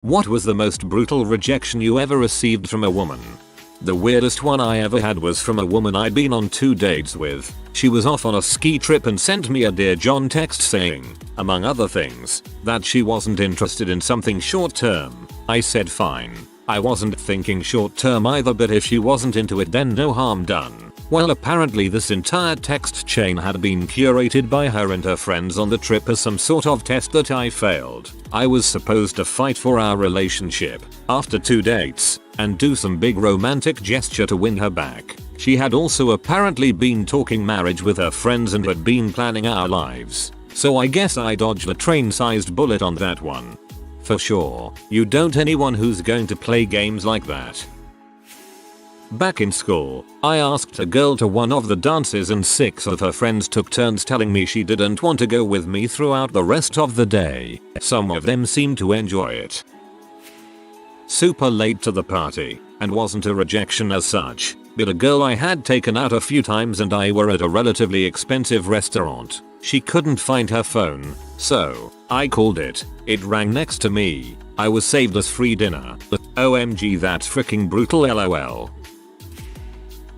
What was the most brutal rejection you ever received from a woman? The weirdest one I ever had was from a woman I'd been on 2 dates with. She was off on a ski trip and sent me a Dear John text saying, among other things, that she wasn't interested in something short term. I said fine. I wasn't thinking short term either, but if she wasn't into it then no harm done. Well, apparently this entire text chain had been curated by her and her friends on the trip as some sort of test that I failed. I was supposed to fight for our relationship after 2 dates and do some big romantic gesture to win her back. She had also apparently been talking marriage with her friends and had been planning our lives. So I guess I dodged a train-sized bullet on that one. For sure, you don't anyone who's going to play games like that. Back in school, I asked a girl to one of the dances and 6 of her friends took turns telling me she didn't want to go with me throughout the rest of the day. Some of them seemed to enjoy it. Super late to the party, and wasn't a rejection as such, but a girl I had taken out a few times and I were at a relatively expensive restaurant. She couldn't find her phone, so I called it. It rang next to me. I was saved as free dinner. OMG, that's freaking brutal, lol.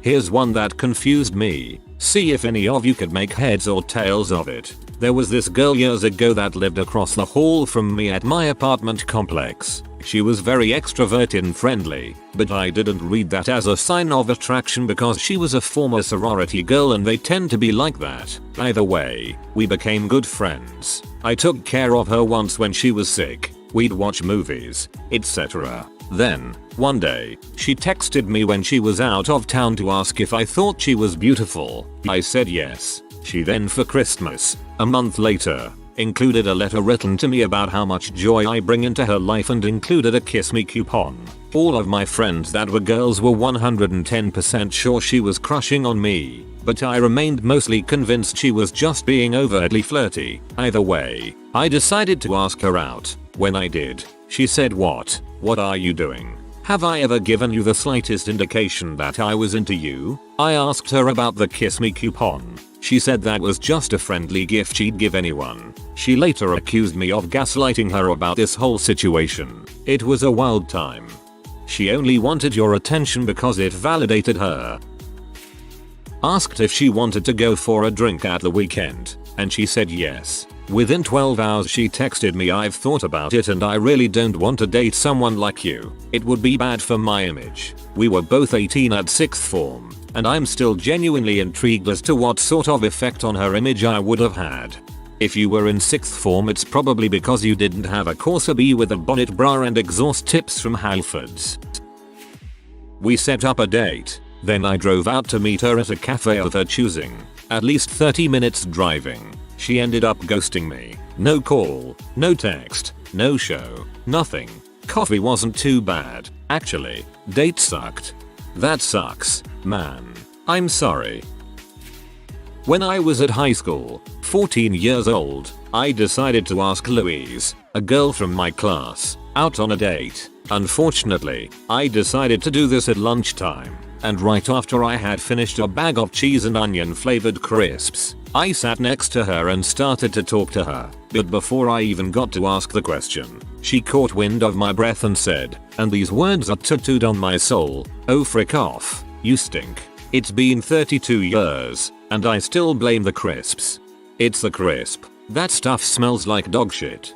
Here's one that confused me. See if any of you could make heads or tails of it. There was this girl years ago that lived across the hall from me at my apartment complex. She was very extroverted and friendly, but I didn't read that as a sign of attraction because she was a former sorority girl and they tend to be like that. Either way, we became good friends. I took care of her once when she was sick. We'd watch movies, etc. Then, one day, she texted me when she was out of town to ask if I thought she was beautiful. I said yes. She then, for Christmas, a month later, included a letter written to me about how much joy I bring into her life and included a kiss me coupon. All of my friends that were girls were 110% sure she was crushing on me, but I remained mostly convinced she was just being overtly flirty. Either way, I decided to ask her out. When I did, she said, What are you doing? Have I ever given you the slightest indication that I was into you? I asked her about the kiss me coupon. She said that was just a friendly gift she'd give anyone. She later accused me of gaslighting her about this whole situation. It was a wild time. She only wanted your attention because it validated her. Asked if she wanted to go for a drink at the weekend, and she said yes. Within 12 hours she texted me, I've thought about it and I really don't want to date someone like you. It would be bad for my image. We were both 18 at 6th form, and I'm still genuinely intrigued as to what sort of effect on her image I would have had. If you were in 6th form, it's probably because you didn't have a Corsa B with a bonnet bra and exhaust tips from Halfords. We set up a date, then I drove out to meet her at a cafe of her choosing. At least 30 minutes driving. She ended up ghosting me. No call, no text, no show, nothing. Coffee wasn't too bad, actually. Date sucked. That sucks, man. I'm sorry. When I was at high school, 14 years old, I decided to ask Louise, a girl from my class, out on a date. Unfortunately, I decided to do this at lunchtime, and right after I had finished a bag of cheese and onion flavored crisps. I sat next to her and started to talk to her, but before I even got to ask the question, she caught wind of my breath and said, and these words are tattooed on my soul, "Oh frick off, you stink." It's been 32 years, and I still blame the crisps. It's the crisp. That stuff smells like dog shit.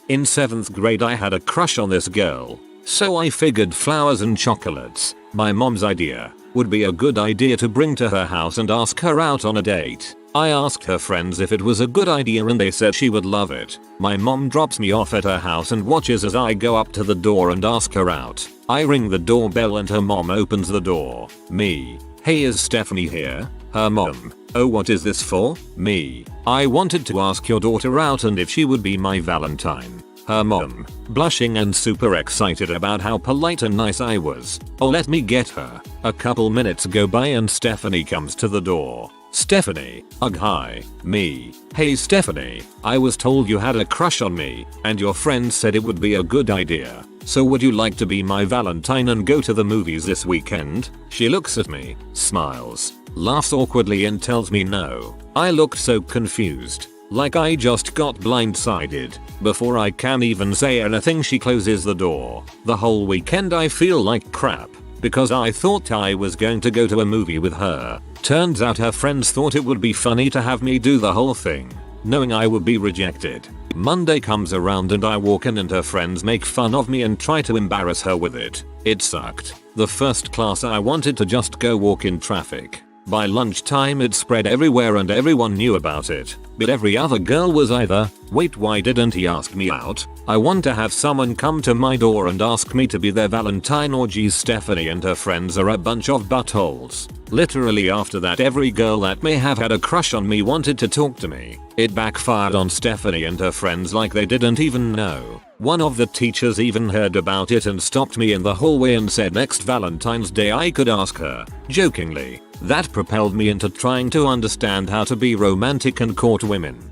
In 7th grade I had a crush on this girl, so I figured flowers and chocolates, my mom's idea, would be a good idea to bring to her house and ask her out on a date. I asked her friends if it was a good idea and they said she would love it. My mom drops me off at her house and watches as I go up to the door and ask her out. I ring the doorbell and her mom opens the door. Me. Hey, is Stephanie here? Her mom. Oh, what is this for? Me. I wanted to ask your daughter out and if she would be my Valentine. Her mom, blushing and super excited about how polite and nice I was. Oh, let me get her. A couple minutes go by and Stephanie comes to the door. Stephanie, ugh, hi. Me. Hey Stephanie, I was told you had a crush on me, and your friend said it would be a good idea. So would you like to be my Valentine and go to the movies this weekend? She looks at me, smiles, laughs awkwardly and tells me no. I looked so confused. Like I just got blindsided. Before I can even say anything, she closes the door. The whole weekend I feel like crap because I thought I was going to go to a movie with her. Turns out her friends thought it would be funny to have me do the whole thing, knowing I would be rejected. Monday comes around and I walk in and her friends make fun of me and try to embarrass her with it. It sucked. The first class I wanted to just go walk in traffic. By lunchtime it spread everywhere and everyone knew about it. But every other girl was either, wait, why didn't he ask me out? I want to have someone come to my door and ask me to be their Valentine, or geez, Stephanie and her friends are a bunch of buttholes. Literally after that, every girl that may have had a crush on me wanted to talk to me. It backfired on Stephanie and her friends like they didn't even know. One of the teachers even heard about it and stopped me in the hallway and said next Valentine's Day I could ask her, jokingly. That propelled me into trying to understand how to be romantic and court women.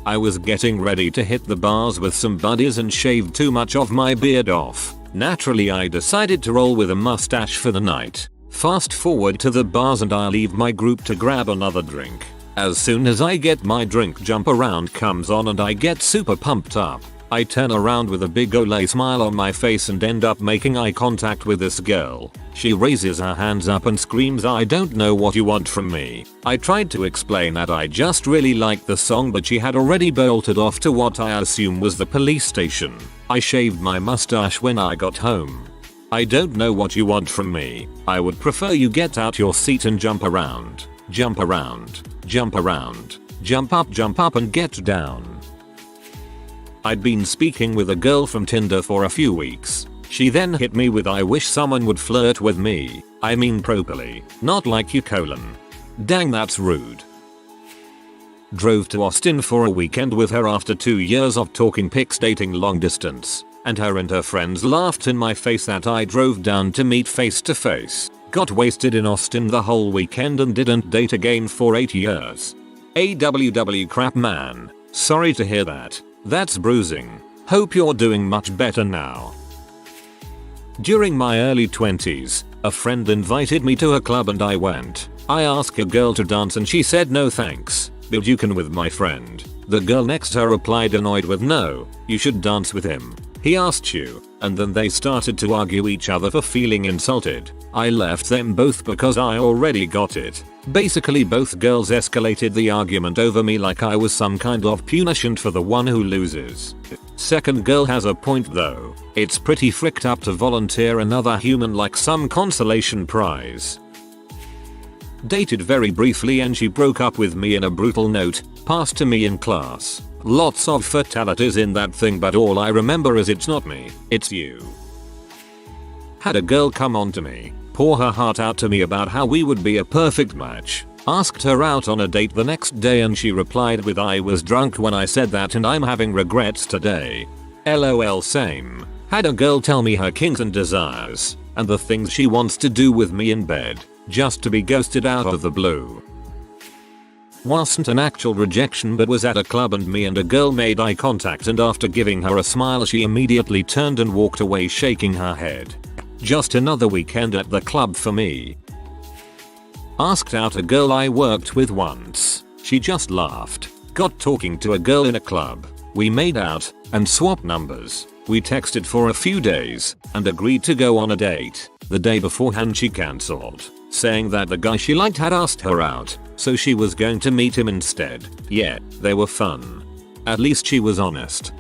I was getting ready to hit the bars with some buddies and shaved too much of my beard off. Naturally I decided to roll with a mustache for the night. Fast forward to the bars and I leave my group to grab another drink. As soon as I get my drink, Jump Around comes on and I get super pumped up. I turn around with a big Olay smile on my face and end up making eye contact with this girl. She raises her hands up and screams, "I don't know what you want from me." I tried to explain that I just really liked the song, but she had already bolted off to what I assume was the police station. I shaved my mustache when I got home. "I don't know what you want from me. I would prefer you get out your seat and jump around. Jump around. Jump around. Jump up and get down." I'd been speaking with a girl from Tinder for a few weeks. She then hit me with, "I wish someone would flirt with me. I mean properly, not like you, colon." Dang, that's rude. Drove to Austin for a weekend with her after 2 years of talking pics dating long distance. And her friends laughed in my face that I drove down to meet face to face. Got wasted in Austin the whole weekend and didn't date again for 8 years. AWW crap, man. Sorry to hear that. That's bruising. Hope you're doing much better now. During my early 20s, a friend invited me to a club and I went. I asked a girl to dance and she said no thanks, but you can with my friend. The girl next to her replied annoyed with, "No, you should dance with him. He asked you," and then they started to argue each other for feeling insulted. I left them both because I already got it. Basically both girls escalated the argument over me like I was some kind of punishment for the one who loses. Second girl has a point though. It's pretty fricked up to volunteer another human like some consolation prize. Dated very briefly and she broke up with me in a brutal note, passed to me in class. Lots of fatalities in that thing, but all I remember is it's not me, it's you. Had a girl come on to me, pour her heart out to me about how we would be a perfect match. Asked her out on a date the next day and she replied with, "I was drunk when I said that and I'm having regrets today. LOL, same." Had a girl tell me her kinks and desires, and the things she wants to do with me in bed, just to be ghosted out of the blue. Wasn't an actual rejection but was at a club and me and a girl made eye contact, and after giving her a smile she immediately turned and walked away shaking her head. Just another weekend at the club for me. Asked out a girl I worked with once. She just laughed. Got talking to a girl in a club. We made out and swapped numbers. We texted for a few days and agreed to go on a date. The day beforehand she cancelled, saying that the guy she liked had asked her out, so she was going to meet him instead. Yeah, they were fun. At least she was honest.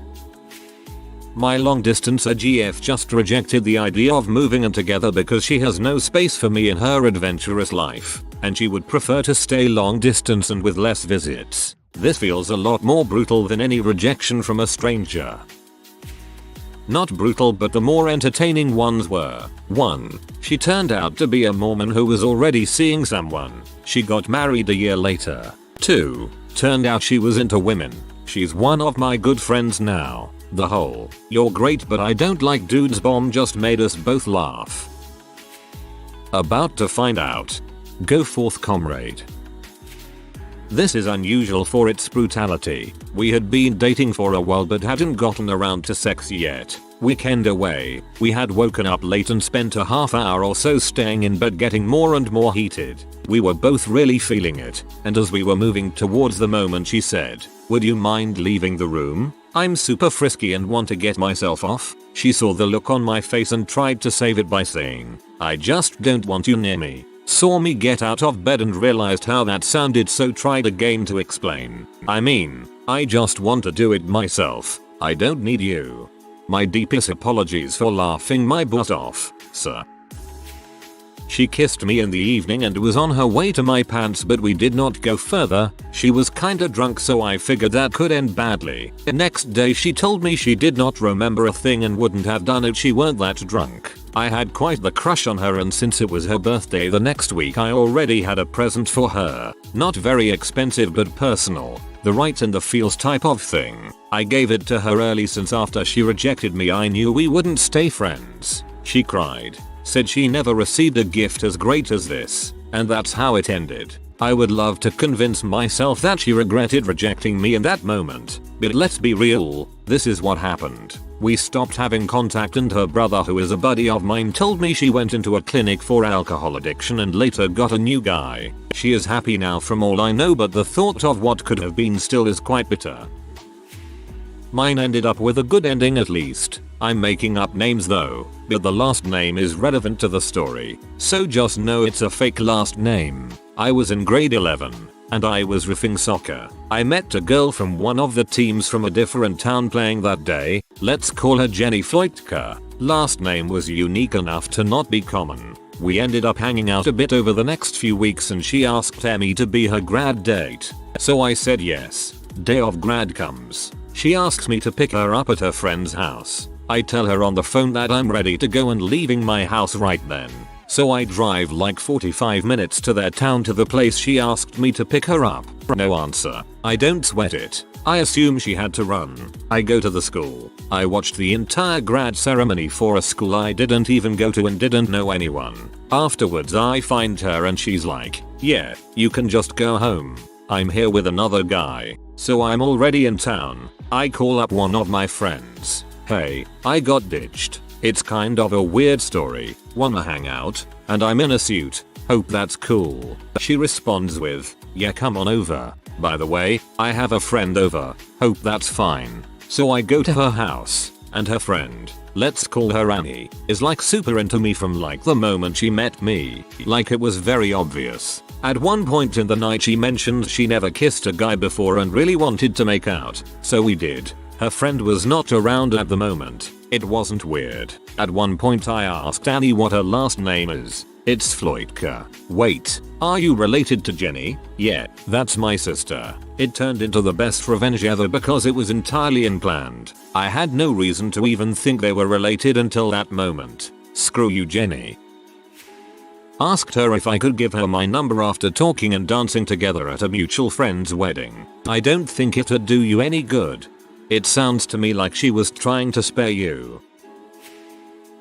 My long distance GF just rejected the idea of moving in together because she has no space for me in her adventurous life, and she would prefer to stay long distance and with less visits. This feels a lot more brutal than any rejection from a stranger. Not brutal, but the more entertaining ones were: 1. She turned out to be a Mormon who was already seeing someone. She got married a year later. 2. Turned out she was into women. She's one of my good friends now. The whole "you're great but I don't like dudes" bomb just made us both laugh. About to find out. Go forth, comrade. This is unusual for its brutality. We had been dating for a while but hadn't gotten around to sex yet. weekend away, we had woken up late and spent a half hour or so staying in bed getting more and more heated. We were both really feeling it, and as we were moving towards the moment she said, "Would you mind leaving the room? I'm super frisky and want to get myself off." She saw the look on my face and tried to save it by saying, "I just don't want you near me." Saw me get out of bed and realized how that sounded, so tried again to explain. "I mean, I just want to do it myself. I don't need you." My deepest apologies for laughing my butt off, sir. She kissed me in the evening and was on her way to my pants, but we did not go further. She was kinda drunk, so I figured that could end badly. The next day she told me she did not remember a thing and wouldn't have done it she weren't that drunk. I had quite the crush on her, and since it was her birthday the next week I already had a present for her. Not very expensive but personal. The right in the feels type of thing. I gave it to her early since after she rejected me I knew we wouldn't stay friends. She cried. Said she never received a gift as great as this, and that's how it ended. I would love to convince myself that she regretted rejecting me in that moment, but let's be real, this is what happened. We stopped having contact and her brother, who is a buddy of mine, told me she went into a clinic for alcohol addiction and later got a new guy. She is happy now from all I know, but the thought of what could have been still is quite bitter. Mine ended up with a good ending at least. I'm making up names though, but the last name is relevant to the story, so just know it's a fake last name. I was in grade 11, and I was riffing soccer. I met a girl from one of the teams from a different town playing that day. Let's call her Jenny Floitka. Last name was unique enough to not be common. We ended up hanging out a bit over the next few weeks and she asked me to be her grad date. So I said yes. Day of grad comes. She asks me to pick her up at her friend's house. I tell her on the phone that I'm ready to go and leaving my house right then. So I drive like 45 minutes to their town to the place she asked me to pick her up. No answer. I don't sweat it. I assume she had to run. I go to the school. I watched the entire grad ceremony for a school I didn't even go to and didn't know anyone. Afterwards I find her and she's like, "Yeah, you can just go home. I'm here with another guy." So I'm already in town. I call up one of my friends. "Hey, I got ditched. It's kind of a weird story. Wanna hang out? And I'm in a suit. Hope that's cool." She responds with, "Yeah, come on over. By the way, I have a friend over. Hope that's fine." So I go to her house, and her friend, let's call her Annie, is like super into me from like the moment she met me. Like it was very obvious. At one point in the night she mentioned she never kissed a guy before and really wanted to make out. So we did. Her friend was not around at the moment. It wasn't weird. At one point I asked Annie what her last name is. "It's Floitka." "Wait, are you related to Jenny?" "Yeah, that's my sister." It turned into the best revenge ever because it was entirely unplanned. I had no reason to even think they were related until that moment. Screw you, Jenny. Asked her if I could give her my number after talking and dancing together at a mutual friend's wedding. I don't think it'd do you any good. It sounds to me like she was trying to spare you.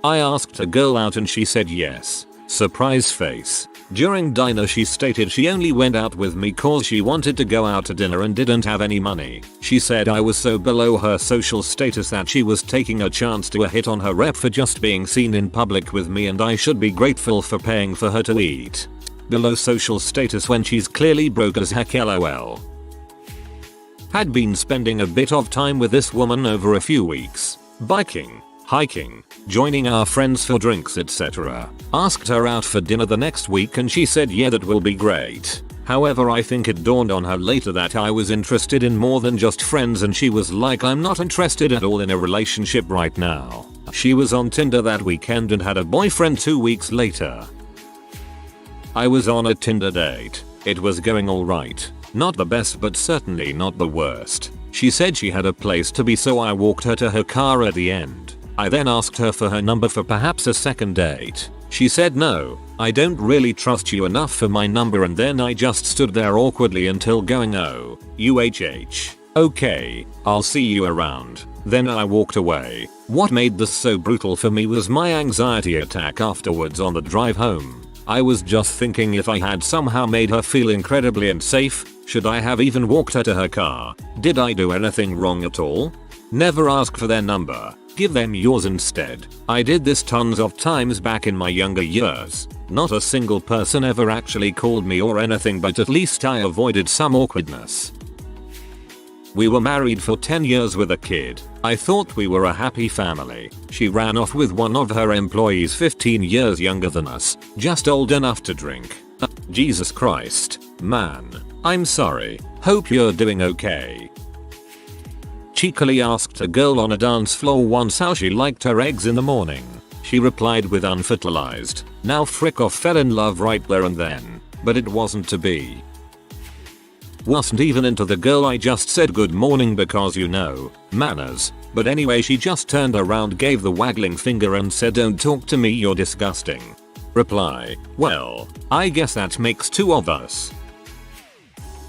I asked a girl out and she said yes. Surprise face. During dinner she stated she only went out with me cause she wanted to go out to dinner and didn't have any money. She said I was so below her social status that she was taking a chance to hit on her rep for just being seen in public with me and I should be grateful for paying for her to eat. Below social status when she's clearly broke as heck, lol. Had been spending a bit of time with this woman over a few weeks. Biking, hiking, joining our friends for drinks, etc. Asked her out for dinner the next week and she said yeah, that will be great. However, I think it dawned on her later that I was interested in more than just friends and she was like, "I'm not interested at all in a relationship right now." She was on Tinder that weekend and had a boyfriend 2 weeks later. I was on a Tinder date. It was going alright. Not the best but certainly not the worst. She said she had a place to be so I walked her to her car at the end. I then asked her for her number for perhaps a second date. She said no, I don't really trust you enough for my number, and then I just stood there awkwardly until going oh, UHH. Okay, I'll see you around. Then I walked away. What made this so brutal for me was my anxiety attack afterwards on the drive home. I was just thinking if I had somehow made her feel incredibly unsafe, should I have even walked her to her car? Did I do anything wrong at all? Never ask for their number. give them yours instead. I did this tons of times back in my younger years. Not a single person ever actually called me or anything, but at least I avoided some awkwardness. We were married for 10 years with a kid. I thought we were a happy family. She ran off with one of her employees 15 years younger than us, just old enough to drink. Jesus Christ, man. I'm sorry. Hope you're doing okay. Cheekily asked a girl on a dance floor once how she liked her eggs in the morning. She replied with unfertilized. Now frick off, fell in love right there and then. But it wasn't to be. Wasn't even into the girl, I just said good morning because you know, manners. But anyway, she just turned around, gave the waggling finger and said don't talk to me, you're disgusting. Reply, well, I guess that makes two of us.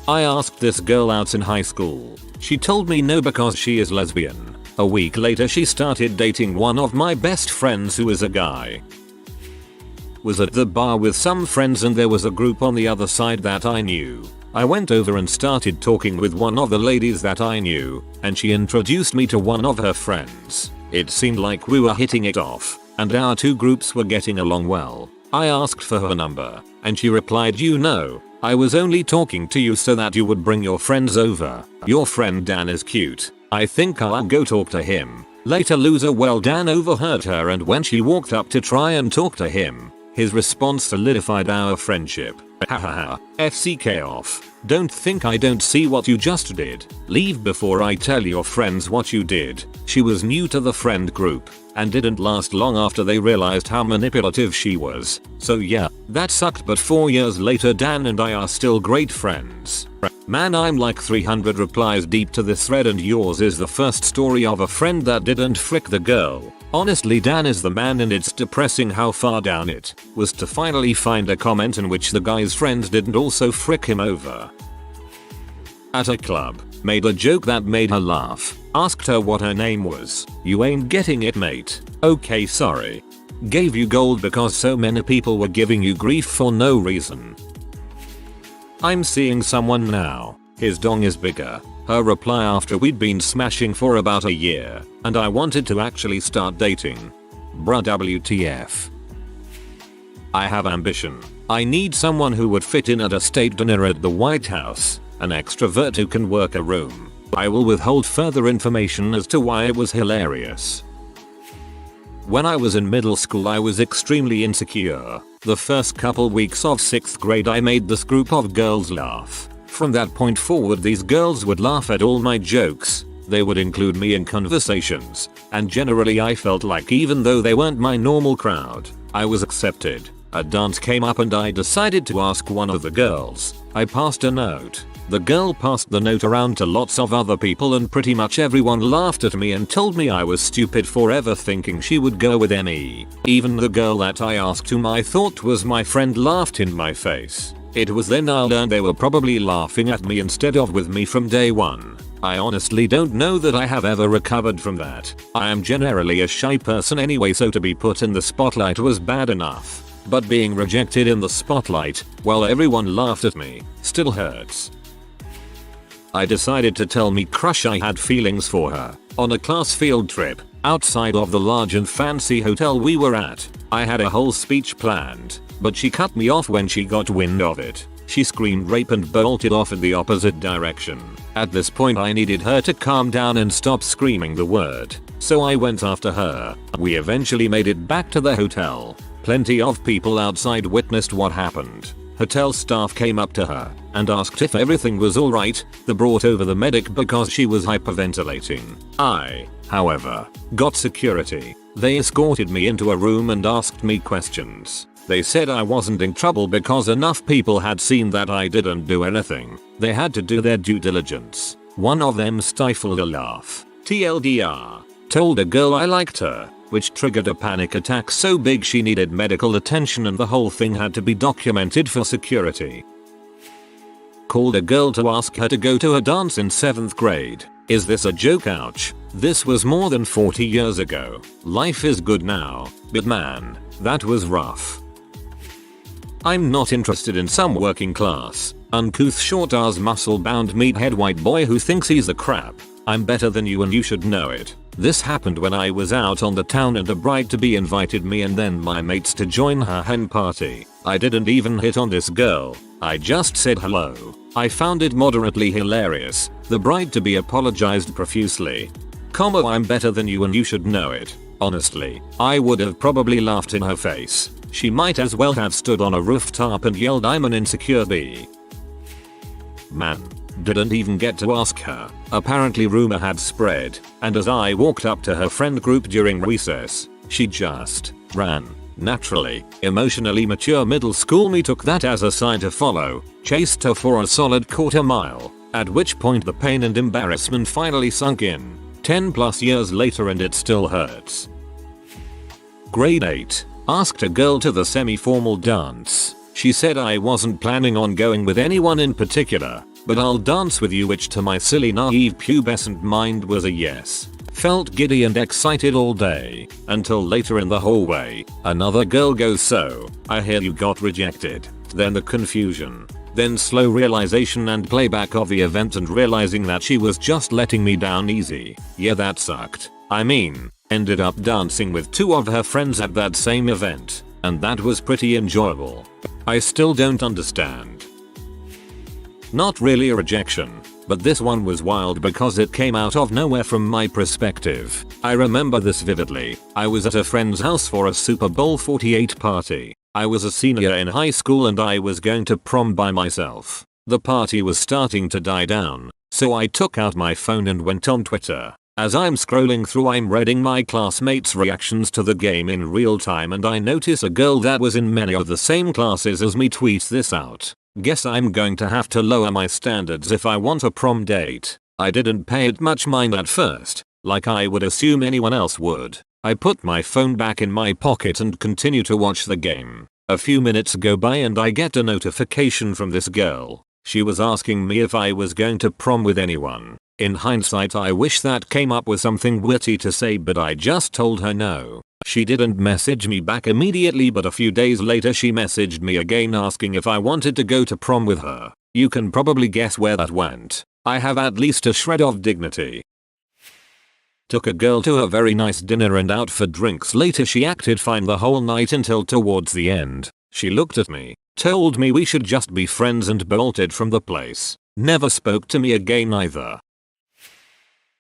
I asked this girl out in high school. She told me no because she is lesbian. A week later she started dating one of my best friends who is a guy. Was at the bar with some friends and there was a group on the other side that I knew. I went over and started talking with one of the ladies that I knew, and she introduced me to one of her friends. It seemed like we were hitting it off, and our two groups were getting along well. I asked for her number, and she replied, you know, I was only talking to you so that you would bring your friends over. Your friend Dan is cute. I think I'll go talk to him. Later loser. Well, Dan overheard her, and when she walked up to try and talk to him, his response solidified our friendship. Hahaha. FCK off. Don't think I don't see what you just did. Leave before I tell your friends what you did. She was new to the friend group and didn't last long after they realized how manipulative she was. So yeah, that sucked, but 4 years later Dan and I are still great friends. Man, I'm like 300 replies deep to this thread and yours is the first story of a friend that didn't frick the girl. Honestly, Dan is the man, and it's depressing how far down it was to finally find a comment in which the guy's friends didn't also frick him over. At a club, made a joke that made her laugh, asked her what her name was. You ain't getting it, mate. Okay, sorry. Gave you gold because so many people were giving you grief for no reason. I'm seeing someone now. His dong is bigger. Her reply after we'd been smashing for about a year, and I wanted to actually start dating. Bruh, WTF. I have ambition. I need someone who would fit in at a state dinner at the White House, an extrovert who can work a room. I will withhold further information as to why it was hilarious. When I was in middle school I was extremely insecure. The first couple weeks of 6th grade I made this group of girls laugh. From that point forward these girls would laugh at all my jokes. They would include me in conversations, and generally I felt like even though they weren't my normal crowd, I was accepted. A dance came up and I decided to ask one of the girls. I passed a note. The girl passed the note around to lots of other people and pretty much everyone laughed at me and told me I was stupid for ever thinking she would go with me. Even the girl that I asked, whom I thought was my friend, laughed in my face. It was then I learned they were probably laughing at me instead of with me from day one. I honestly don't know that I have ever recovered from that. I am generally a shy person anyway, so to be put in the spotlight was bad enough. But being rejected in the spotlight while everyone laughed at me still hurts. I decided to tell me crush I had feelings for her on a class field trip outside of the large and fancy hotel we were at. I had a whole speech planned, but she cut me off when she got wind of it. She screamed rape and bolted off in the opposite direction. At this point I needed her to calm down and stop screaming the word, so I went after her. We eventually made it back to the hotel. Plenty of people outside witnessed what happened. Hotel staff came up to her and asked if everything was alright. They brought over the medic because she was hyperventilating. I, however, got security. They escorted me into a room and asked me questions. They said I wasn't in trouble because enough people had seen that I didn't do anything. They had to do their due diligence. One of them stifled a laugh. TLDR. Told a girl I liked her, which triggered a panic attack so big she needed medical attention and the whole thing had to be documented for security. Called a girl to ask her to go to a dance in 7th grade. Is this a joke? Ouch. This was more than 40 years ago. Life is good now, but man, that was rough. I'm not interested in some working class, uncouth short-ass muscle-bound meathead white boy who thinks he's the crap. I'm better than you and you should know it. This happened when I was out on the town and a bride-to-be invited me and then my mates to join her hen party. I didn't even hit on this girl. I just said hello. I found it moderately hilarious. The bride-to-be apologized profusely. I'm better than you and you should know it. Honestly, I would have probably laughed in her face. She might as well have stood on a rooftop and yelled I'm an insecure bee. Man. Didn't even get to ask her. Apparently rumor had spread, and as I walked up to her friend group during recess, she just ran. Naturally, emotionally mature middle school me took that as a sign to follow, chased her for a solid quarter mile, at which point the pain and embarrassment finally sunk in. 10+ years later and it still hurts. Grade 8. Asked a girl to the semi-formal dance. She said I wasn't planning on going with anyone in particular, but I'll dance with you, which to my silly naive pubescent mind was a yes. Felt giddy and excited all day, until later in the hallway, another girl goes, so, I hear you got rejected. Then the confusion. Then slow realization and playback of the event and realizing that she was just letting me down easy. Yeah, that sucked. I mean, ended up dancing with 2 of her friends at that same event, and that was pretty enjoyable. I still don't understand. Not really a rejection, but this one was wild because it came out of nowhere from my perspective. I remember this vividly. I was at a friend's house for a Super Bowl 48 party. I was a senior in high school and I was going to prom by myself. The party was starting to die down, so I took out my phone and went on Twitter. As I'm scrolling through, I'm reading my classmates' reactions to the game in real time and I notice a girl that was in many of the same classes as me tweets this out. Guess I'm going to have to lower my standards if I want a prom date. I didn't pay it much mind at first, like I would assume anyone else would. I put my phone back in my pocket and continue to watch the game. A few minutes go by and I get a notification from this girl. She was asking me if I was going to prom with anyone. In hindsight, I wish that came up with something witty to say, but I just told her no. She didn't message me back immediately, but a few days later she messaged me again asking if I wanted to go to prom with her. You can probably guess where that went. I have at least a shred of dignity. Took a girl to a very nice dinner and out for drinks. Later she acted fine the whole night until towards the end. She looked at me, told me we should just be friends and bolted from the place. Never spoke to me again either.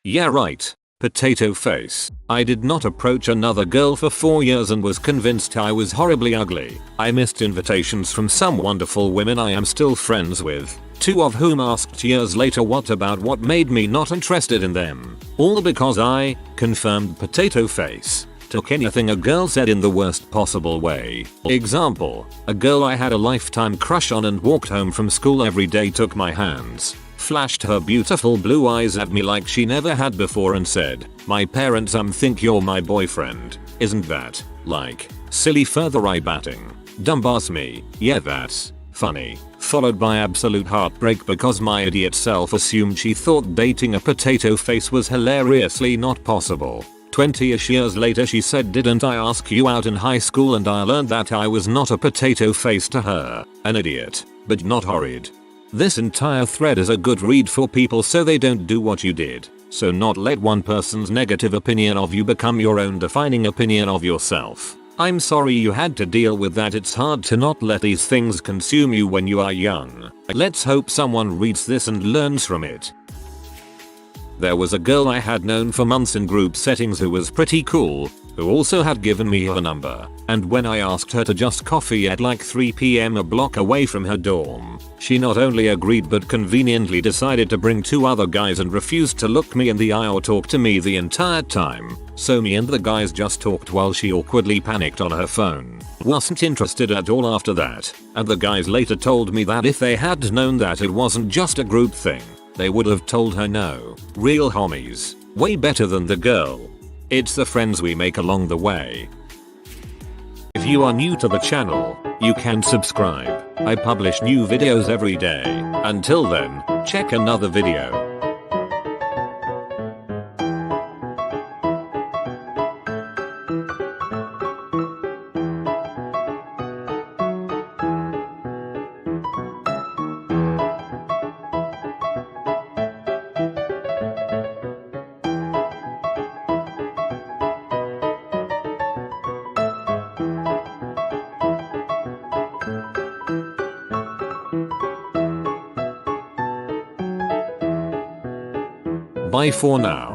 Yeah, right. Potato face. I did not approach another girl for 4 years and was convinced I was horribly ugly. I missed invitations from some wonderful women I am still friends with, 2 of whom asked years later what made me not interested in them. All because I, confirmed potato face, took anything a girl said in the worst possible way. Example, a girl I had a lifetime crush on and walked home from school every day took my hands, flashed her beautiful blue eyes at me like she never had before and said, "My parents think you're my boyfriend. Isn't that, like, silly?" Further eye batting. Dumbass me. Yeah, that's funny. Followed by absolute heartbreak because my idiot self assumed she thought dating a potato face was hilariously not possible. 20ish years later she said, "Didn't I ask you out in high school?" And I learned that I was not a potato face to her. An idiot, but not horrid. This entire thread is a good read for people so they don't do what you did. So not let one person's negative opinion of you become your own defining opinion of yourself. I'm sorry you had to deal with that. It's hard to not let these things consume you when you are young. Let's hope someone reads this and learns from it. There was a girl I had known for months in group settings who was pretty cool, who also had given me her number, and when I asked her to just coffee at like 3 PM a block away from her dorm, she not only agreed but conveniently decided to bring 2 other guys and refused to look me in the eye or talk to me the entire time. So me and the guys just talked while she awkwardly panicked on her phone. Wasn't interested at all after that, and the guys later told me that if they had known that it wasn't just a group thing, they would have told her no. Real homies. Way better than the girl. It's the friends we make along the way. If you are new to the channel, you can subscribe. I publish new videos every day. Until then, check another video. Bye for now.